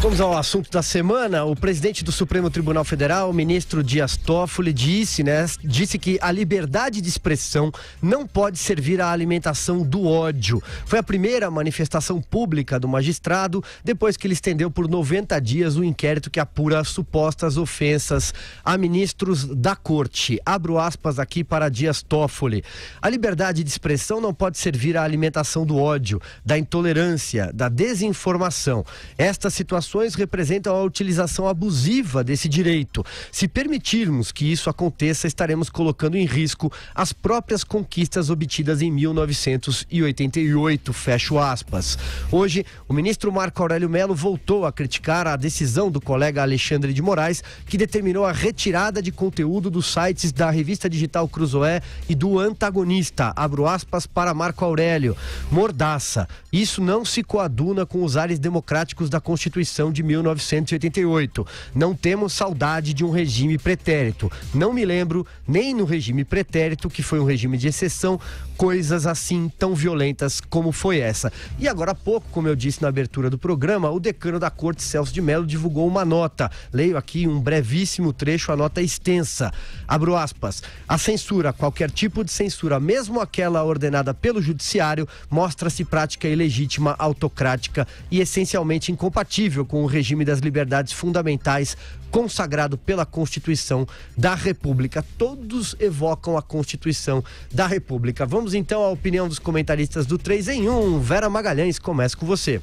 Vamos ao assunto da semana. O presidente do Supremo Tribunal Federal, o ministro Dias Toffoli, disse que a liberdade de expressão não pode servir à alimentação do ódio. Foi a primeira manifestação pública do magistrado depois que ele estendeu por 90 dias o inquérito que apura supostas ofensas a ministros da corte. Abro aspas aqui para Dias Toffoli. A liberdade de expressão não pode servir à alimentação do ódio, da intolerância, da desinformação. Estas situações representam a utilização abusiva desse direito. Se permitirmos que isso aconteça, estaremos colocando em risco as próprias conquistas obtidas em 1988, fecho aspas. Hoje, o ministro Marco Aurélio Mello voltou a criticar a decisão do colega Alexandre de Moraes, que determinou a retirada de conteúdo dos sites da revista digital Cruzoé e do Antagonista. Abro aspas para Marco Aurélio. Mordaça. Isso não se coaduna com os ares democráticos da Constituição de 1988. Não temos saudade de um regime pretérito. Não me lembro, nem no regime pretérito, que foi um regime de exceção, coisas assim tão violentas como foi essa. E agora há pouco, como eu disse na abertura do programa, o decano da Corte, Celso de Mello, divulgou uma nota. Leio aqui um brevíssimo trecho, a nota extensa. Abro aspas. A censura, qualquer tipo de censura, mesmo aquela ordenada pelo judiciário, mostra-se prática ilegítima, autocrática e essencialmente incompatível com o regime das liberdades fundamentais consagrado pela Constituição da República. Todos evocam a Constituição da República. Vamos então à opinião dos comentaristas do 3 em 1. Vera Magalhães, começa com você.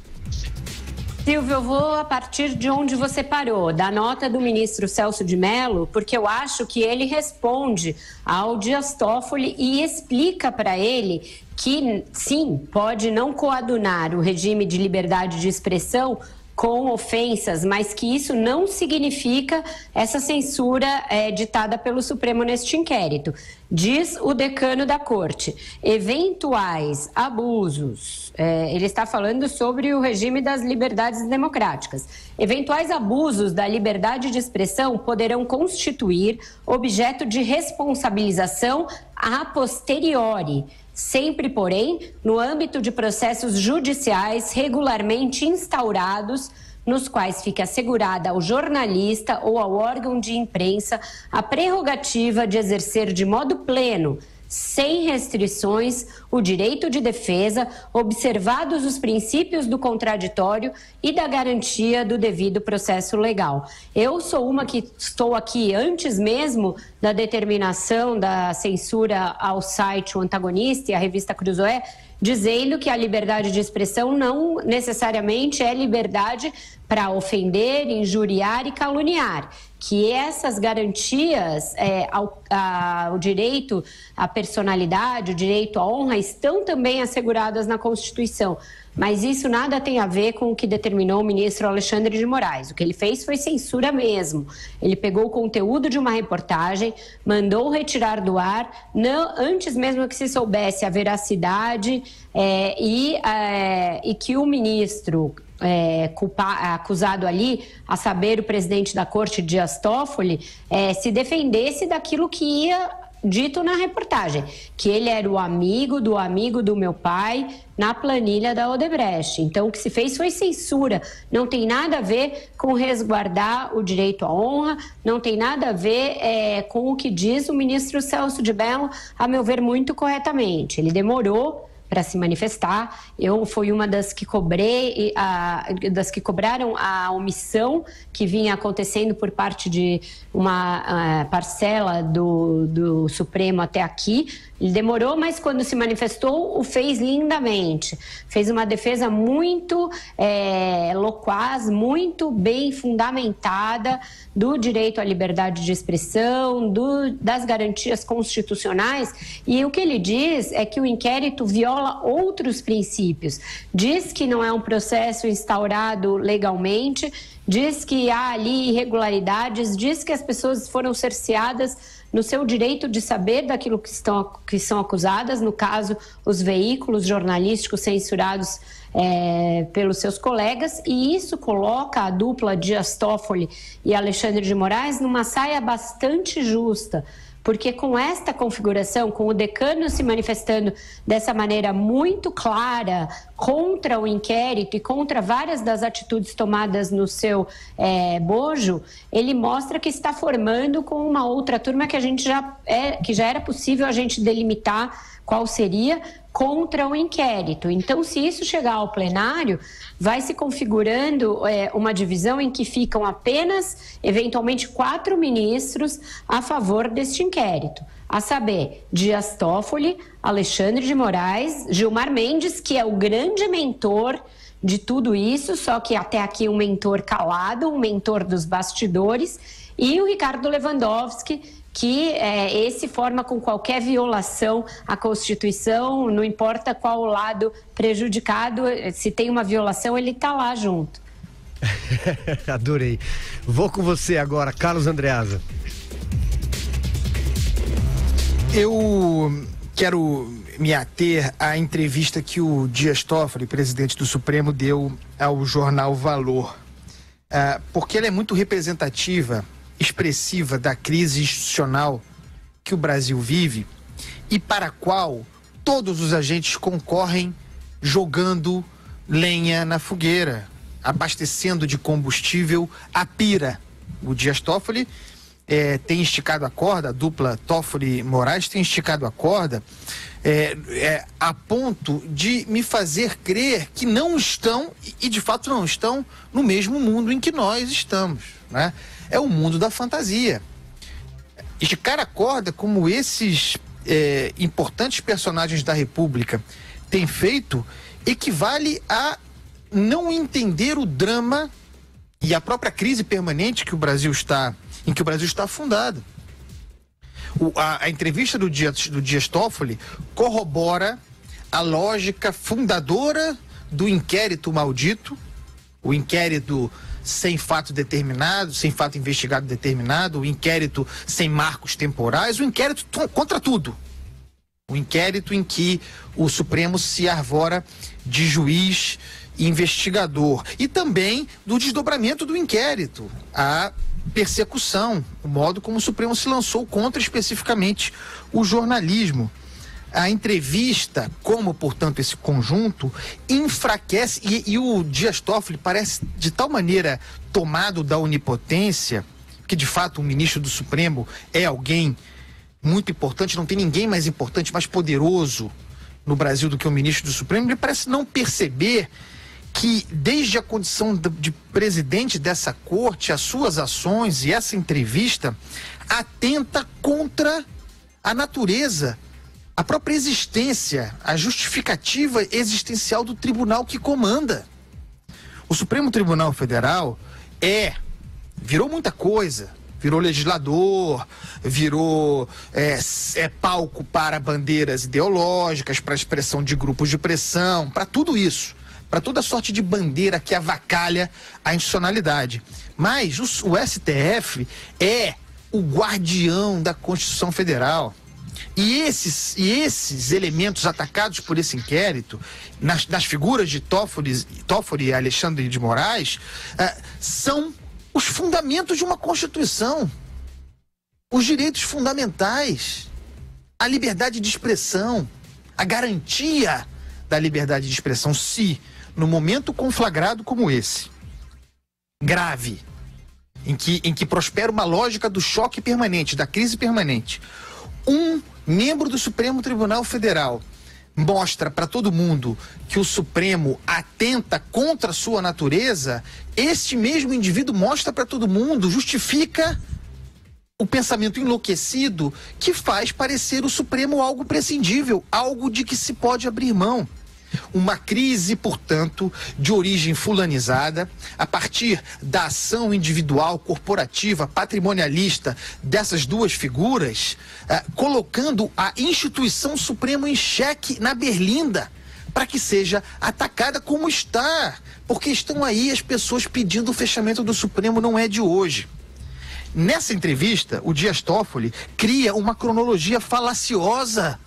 Silvio, eu vou a partir de onde você parou, da nota do ministro Celso de Mello, porque eu acho que ele responde ao Dias Toffoli e explica para ele que, sim, pode não coadunar o regime de liberdade de expressão com ofensas, mas que isso não significa essa censura ditada pelo Supremo neste inquérito. Diz o decano da Corte, eventuais abusos, ele está falando sobre o regime das liberdades democráticas, eventuais abusos da liberdade de expressão poderão constituir objeto de responsabilização a posteriori, sempre, porém, no âmbito de processos judiciais regularmente instaurados, nos quais fica assegurada ao jornalista ou ao órgão de imprensa a prerrogativa de exercer de modo pleno, sem restrições, o direito de defesa, observados os princípios do contraditório e da garantia do devido processo legal. Eu sou uma que estou aqui antes mesmo da determinação da censura ao site O Antagonista e à revista Cruzoé, dizendo que a liberdade de expressão não necessariamente é liberdade para ofender, injuriar e caluniar, que essas garantias ao direito à personalidade, o direito à honra, estão também asseguradas na Constituição. Mas isso nada tem a ver com o que determinou o ministro Alexandre de Moraes. O que ele fez foi censura mesmo. Ele pegou o conteúdo de uma reportagem, mandou retirar do ar, antes mesmo que se soubesse a veracidade e que o ministro acusado ali, a saber, o presidente da Corte, Dias Toffoli, se defendesse daquilo que ia dito na reportagem, que ele era o amigo do meu pai na planilha da Odebrecht. Então, o que se fez foi censura. Não tem nada a ver com resguardar o direito à honra, não tem nada a ver com o que diz o ministro Celso de Mello, a meu ver, muito corretamente. Ele demorou para se manifestar. Eu fui uma das que cobraram a omissão que vinha acontecendo por parte de uma parcela do Supremo até aqui. Ele demorou, mas quando se manifestou, o fez lindamente. Fez uma defesa muito loquaz, muito bem fundamentada do direito à liberdade de expressão, das garantias constitucionais. E o que ele diz é que o inquérito viola outros princípios. Diz que não é um processo instaurado legalmente, diz que há ali irregularidades, diz que as pessoas foram cerceadas no seu direito de saber daquilo que são acusadas, no caso, os veículos jornalísticos censurados pelos seus colegas, e isso coloca a dupla Dias Toffoli e Alexandre de Moraes numa saia bastante justa, porque com esta configuração, com o decano se manifestando dessa maneira muito clara contra o inquérito e contra várias das atitudes tomadas no seu bojo, ele mostra que está formando com uma outra turma que que já era possível a gente delimitar qual seria, contra o inquérito. Então, se isso chegar ao plenário, vai se configurando uma divisão em que ficam apenas, eventualmente, 4 ministros a favor deste inquérito. A saber, Dias Toffoli, Alexandre de Moraes, Gilmar Mendes, que é o grande mentor de tudo isso, só que até aqui um mentor calado, um mentor dos bastidores, e o Ricardo Lewandowski, que esse forma com qualquer violação à Constituição, não importa qual o lado prejudicado, se tem uma violação, ele está lá junto. Adorei. Vou com você agora, Carlos Andreasa. Eu quero me ater à entrevista que o Dias Toffoli, presidente do Supremo, deu ao jornal Valor, porque ela é muito representativa, expressiva da crise institucional que o Brasil vive e para a qual todos os agentes concorrem jogando lenha na fogueira, abastecendo de combustível a pira. O Dias Toffoli tem esticado a corda, a dupla Toffoli-Moraes tem esticado a corda a ponto de me fazer crer que não estão, e de fato não estão, no mesmo mundo em que nós estamos, né? É o mundo da fantasia. Esticar a corda, como esses importantes personagens da República têm feito, equivale a não entender o drama e a própria crise permanente em que o Brasil está afundado. A entrevista do Dias Toffoli corrobora a lógica fundadora do inquérito maldito, o inquérito sem fato determinado, sem fato investigado determinado, o inquérito sem marcos temporais, o inquérito contra tudo. O inquérito em que o Supremo se arvora de juiz e investigador. E também do desdobramento do inquérito, a persecução, o modo como o Supremo se lançou contra especificamente o jornalismo. A entrevista, como, portanto, esse conjunto, enfraquece, e o Dias Toffoli parece de tal maneira tomado da onipotência, que de fato um ministro do Supremo é alguém muito importante, não tem ninguém mais importante, mais poderoso no Brasil do que o ministro do Supremo. Ele parece não perceber que desde a condição de presidente dessa corte, as suas ações e essa entrevista atenta contra a natureza, a própria existência, a justificativa existencial do tribunal que comanda. O Supremo Tribunal Federal virou muita coisa, virou legislador, virou palco para bandeiras ideológicas, para expressão de grupos de pressão, para tudo isso, para toda sorte de bandeira que avacalha a institucionalidade. Mas o STF é o guardião da Constituição Federal. E esses elementos atacados por esse inquérito, nas figuras de Toffoli e Alexandre de Moraes, são os fundamentos de uma Constituição, os direitos fundamentais, a liberdade de expressão, a garantia da liberdade de expressão. Se, no momento conflagrado como esse, grave, em que prospera uma lógica do choque permanente, da crise permanente, um membro do Supremo Tribunal Federal mostra para todo mundo que o Supremo atenta contra a sua natureza, este mesmo indivíduo mostra para todo mundo, justifica o pensamento enlouquecido que faz parecer o Supremo algo prescindível, algo de que se pode abrir mão. Uma crise, portanto, de origem fulanizada, a partir da ação individual, corporativa, patrimonialista dessas duas figuras, colocando a instituição Supremo em xeque na berlinda, para que seja atacada como está, porque estão aí as pessoas pedindo o fechamento do Supremo, não é de hoje. Nessa entrevista, o Dias Toffoli cria uma cronologia falaciosa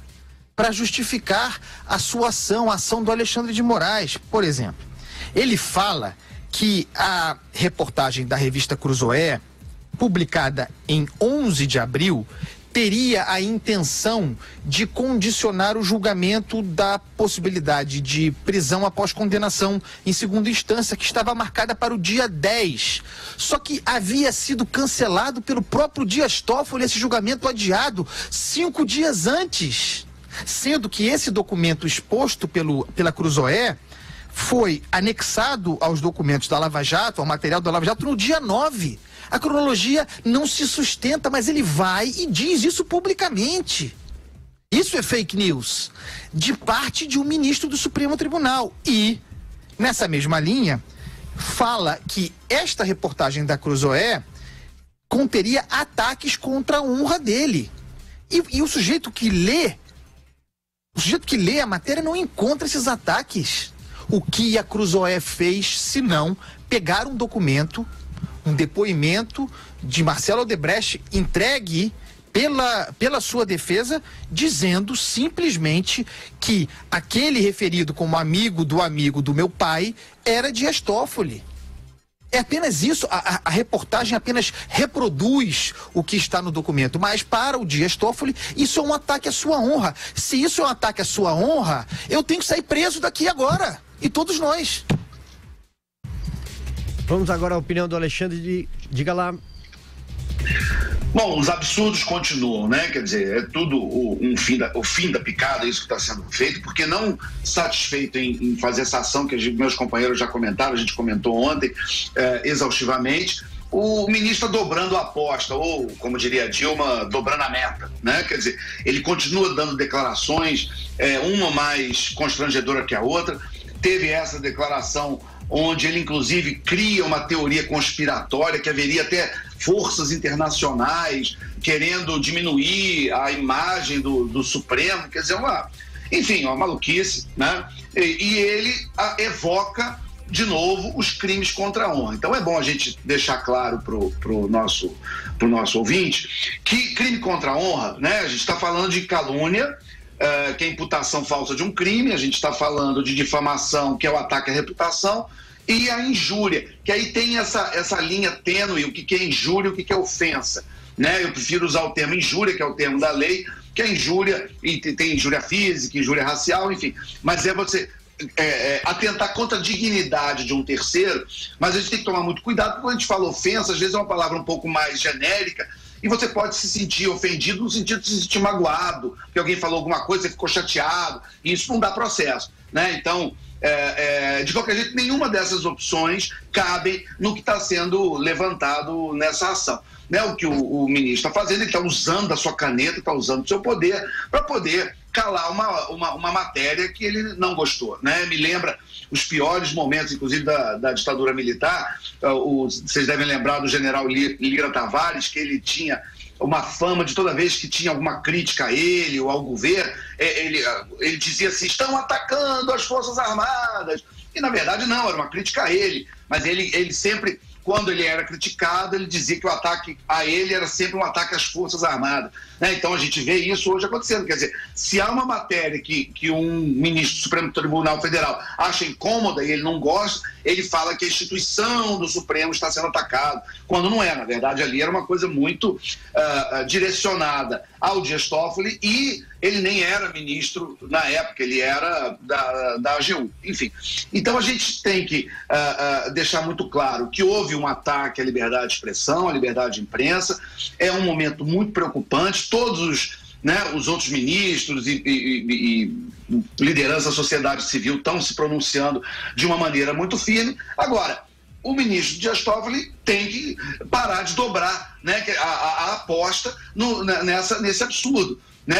para justificar a sua ação, a ação do Alexandre de Moraes, por exemplo. Ele fala que a reportagem da revista Cruzoé, publicada em 11 de abril, teria a intenção de condicionar o julgamento da possibilidade de prisão após condenação em segunda instância, que estava marcada para o dia 10. Só que havia sido cancelado pelo próprio Dias Toffoli, esse julgamento adiado 5 dias antes, sendo que esse documento exposto pela Cruzoé foi anexado aos documentos da Lava Jato, ao material da Lava Jato, no dia 9. A cronologia não se sustenta, mas ele vai e diz isso publicamente. Isso é fake news de parte de um ministro do Supremo Tribunal. E, nessa mesma linha, fala que esta reportagem da Cruzoé conteria ataques contra a honra dele. E o sujeito que lê a matéria não encontra esses ataques. O que a Cruzoé fez, se não pegar um documento, um depoimento de Marcelo Odebrecht entregue pela sua defesa, dizendo simplesmente que aquele referido como amigo do meu pai era Dias Toffoli. É apenas isso, a reportagem apenas reproduz o que está no documento, mas para o Dias Toffoli isso é um ataque à sua honra. Se isso é um ataque à sua honra, eu tenho que sair preso daqui agora, e todos nós. Vamos agora à opinião do Alexandre, diga lá. Bom, os absurdos continuam, né? Quer dizer, é tudo o fim da picada, isso que está sendo feito, porque não satisfeito em fazer essa ação que meus companheiros já comentaram, a gente comentou ontem exaustivamente, o ministro está dobrando a aposta, ou, como diria a Dilma, dobrando a meta, né? Quer dizer, ele continua dando declarações, uma mais constrangedora que a outra. Teve essa declaração onde ele, inclusive, cria uma teoria conspiratória que haveria até forças internacionais querendo diminuir a imagem do Supremo, quer dizer, uma maluquice, né? E ele evoca de novo os crimes contra a honra. Então é bom a gente deixar claro pro nosso ouvinte que crime contra a honra, né? A gente está falando de calúnia, que é a imputação falsa de um crime, a gente está falando de difamação, que é o ataque à reputação, e a injúria, que aí tem essa linha tênue, o que é injúria e o que é ofensa, né? Eu prefiro usar o termo injúria, que é o termo da lei, que é injúria, e tem injúria física, injúria racial, enfim, mas é você atentar contra a dignidade de um terceiro, mas a gente tem que tomar muito cuidado, porque quando a gente fala ofensa, às vezes é uma palavra um pouco mais genérica, e você pode se sentir ofendido no sentido de se sentir magoado, que alguém falou alguma coisa, você ficou chateado, e isso não dá processo, né? Então, de qualquer jeito, nenhuma dessas opções cabe no que está sendo levantado nessa ação. Né? O que o ministro está fazendo, ele está usando a sua caneta, está usando o seu poder para poder calar uma matéria que ele não gostou, né? Me lembra os piores momentos, inclusive, da ditadura militar. Vocês devem lembrar do general Lira Tavares, que ele tinha uma fama de toda vez que tinha alguma crítica a ele ou ao governo, ele dizia assim, estão atacando as Forças Armadas. E, na verdade, não, era uma crítica a ele. Mas ele sempre, quando ele era criticado, ele dizia que o ataque a ele era sempre um ataque às Forças Armadas. Né? Então, a gente vê isso hoje acontecendo. Quer dizer, se há uma matéria que um ministro do Supremo Tribunal Federal acha incômoda e ele não gosta, ele fala que a instituição do Supremo está sendo atacada, quando não é. Na verdade, ali era uma coisa muito direcionada ao Dias Toffoli, e ele nem era ministro na época, ele era da AGU. Enfim, então a gente tem que deixar muito claro que houve um ataque à liberdade de expressão, à liberdade de imprensa. É um momento muito preocupante. Todos os outros ministros e liderança da sociedade civil estão se pronunciando de uma maneira muito firme. Agora, o ministro Dias Toffoli tem que parar de dobrar, né, a aposta nesse absurdo. Né?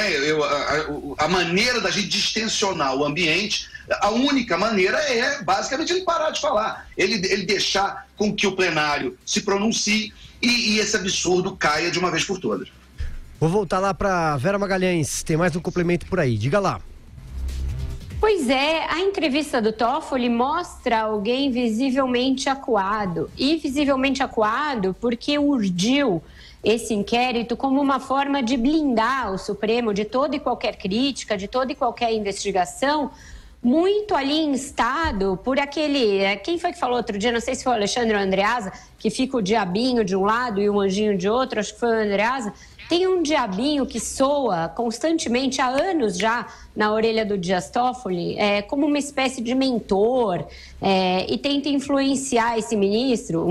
A maneira da gente distensionar o ambiente, a única maneira é basicamente ele parar de falar, ele deixar com que o plenário se pronuncie e esse absurdo caia de uma vez por todas. Vou voltar lá para Vera Magalhães, tem mais um complemento por aí, diga lá. Pois é, a entrevista do Toffoli mostra alguém visivelmente acuado, e visivelmente acuado porque urdiu esse inquérito como uma forma de blindar o Supremo de toda e qualquer crítica, de toda e qualquer investigação, muito ali instado por aquele... Quem foi que falou outro dia? Não sei se foi o Alexandre ou o Andreasa, que fica o diabinho de um lado e o anjinho de outro, acho que foi o Andreasa. Tem um diabinho que soa constantemente, há anos já, na orelha do Dias Toffoli, como uma espécie de mentor, e tenta influenciar esse ministro.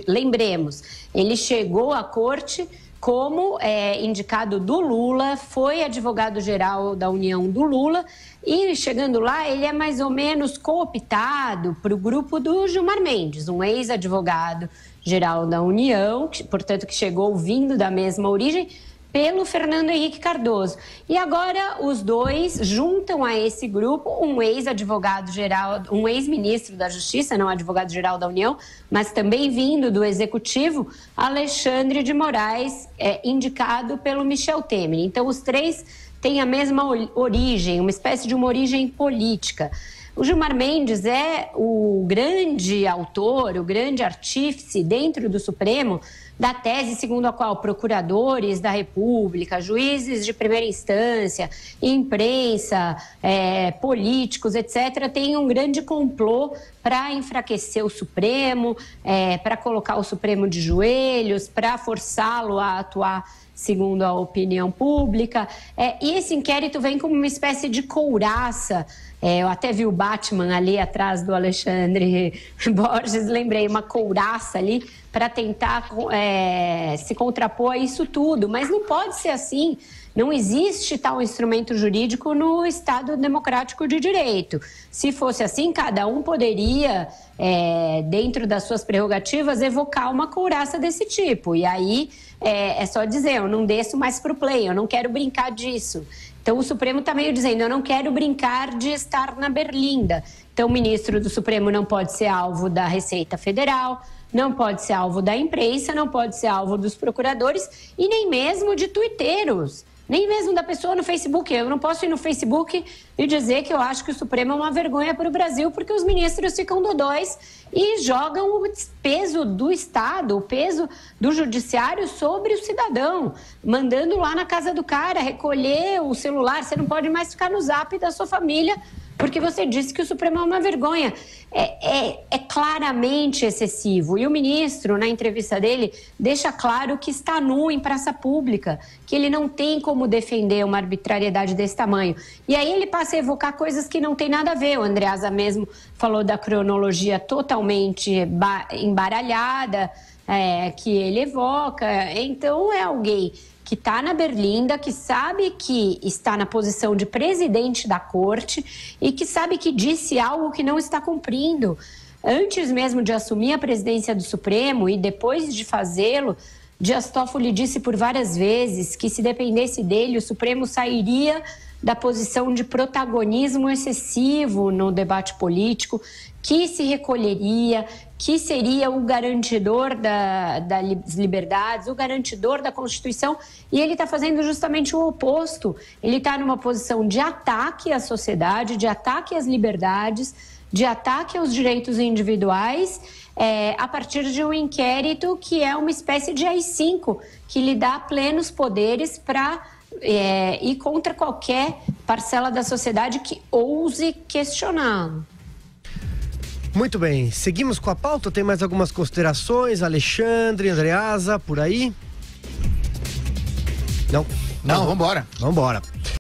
Lembremos, ele chegou à corte como indicado do Lula, foi advogado-geral da União do Lula, e chegando lá, ele é mais ou menos cooptado para o grupo do Gilmar Mendes, um ex-advogado-geral da União, portanto, que chegou vindo da mesma origem, pelo Fernando Henrique Cardoso. E agora os dois juntam a esse grupo um ex-advogado-geral, um ex-ministro da Justiça, não advogado-geral da União, mas também vindo do Executivo, Alexandre de Moraes, indicado pelo Michel Temer. Então, os três têm a mesma origem, uma espécie de uma origem política. O Gilmar Mendes é o grande autor, o grande artífice dentro do Supremo da tese segundo a qual procuradores da República, juízes de primeira instância, imprensa, políticos, etc., têm um grande complô para enfraquecer o Supremo, para colocar o Supremo de joelhos, para forçá-lo a atuar segundo a opinião pública. E esse inquérito vem como uma espécie de couraça. Eu até vi o Batman ali atrás do Alexandre Borges, lembrei, uma couraça ali para tentar se contrapor a isso tudo. Mas não pode ser assim. Não existe tal instrumento jurídico no Estado Democrático de Direito. Se fosse assim, cada um poderia, dentro das suas prerrogativas, evocar uma couraça desse tipo. E aí é só dizer, eu não desço mais para o play, eu não quero brincar disso. Então, o Supremo está meio dizendo, eu não quero brincar de estar na berlinda. Então, o ministro do Supremo não pode ser alvo da Receita Federal, não pode ser alvo da imprensa, não pode ser alvo dos procuradores e nem mesmo de tuiteiros, nem mesmo da pessoa no Facebook. Eu não posso ir no Facebook e dizer que eu acho que o Supremo é uma vergonha para o Brasil, porque os ministros ficam dodóis e jogam o peso do Estado, o peso do judiciário sobre o cidadão, mandando lá na casa do cara recolher o celular. Você não pode mais ficar no zap da sua família porque você disse que o Supremo é uma vergonha. É claramente excessivo. E o ministro, na entrevista dele, deixa claro que está nu em praça pública, que ele não tem como defender uma arbitrariedade desse tamanho. E aí ele passa a evocar coisas que não tem nada a ver. O Andreasa mesmo falou da cronologia totalmente embaralhada, que ele evoca. Então, é alguém que está na berlinda, que sabe que está na posição de presidente da corte e que sabe que disse algo que não está cumprindo. Antes mesmo de assumir a presidência do Supremo e depois de fazê-lo, Dias Toffoli disse por várias vezes que se dependesse dele, o Supremo sairia da posição de protagonismo excessivo no debate político, que se recolheria, que seria o garantidor das liberdades, o garantidor da Constituição, e ele está fazendo justamente o oposto. Ele está numa posição de ataque à sociedade, de ataque às liberdades, de ataque aos direitos individuais, a partir de um inquérito que é uma espécie de AI-5, que lhe dá plenos poderes para ir contra qualquer parcela da sociedade que ouse questioná-lo. Muito bem, seguimos com a pauta, tem mais algumas considerações, Alexandre, Andreasa, por aí? Não? Não, vambora. Vambora.